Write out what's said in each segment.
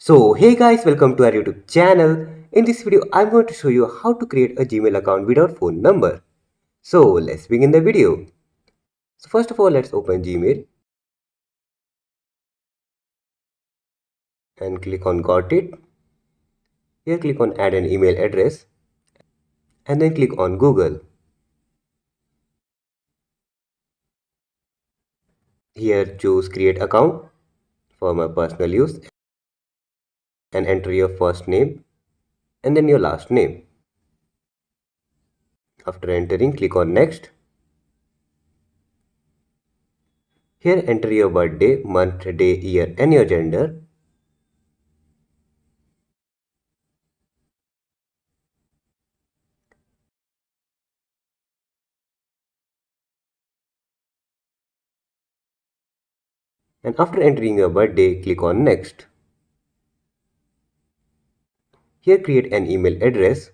So hey guys, welcome to our YouTube channel. In this video, I'm going to show you how to create a Gmail account without phone number. So let's begin the video. So first of all, let's open Gmail and click on Got It. Here click on Add an email address and then click on Google. Here choose Create Account for my personal use and enter your first name and then your last name. After entering, click on Next. Here enter your birthday, month, day, year and your gender. And after entering your birthday, click on Next. Here create an email address.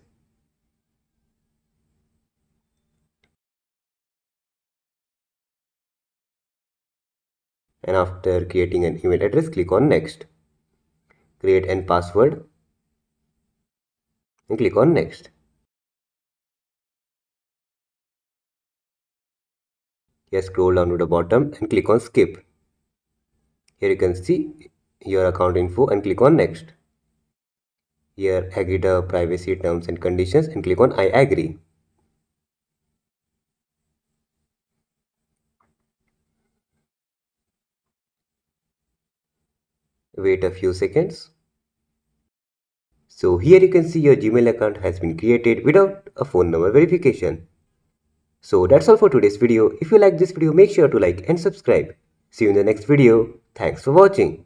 And after creating an email address, click on Next. Create an password and click on Next. Here scroll down to the bottom and click on Skip. Here you can see your account info and click on Next. Here agree the privacy terms and conditions and click on I agree. Wait a few seconds. So here you can see your Gmail account has been created without a phone number verification. So that's all for today's video. If you like this video, make sure to like and subscribe. See you in the next video. Thanks for watching.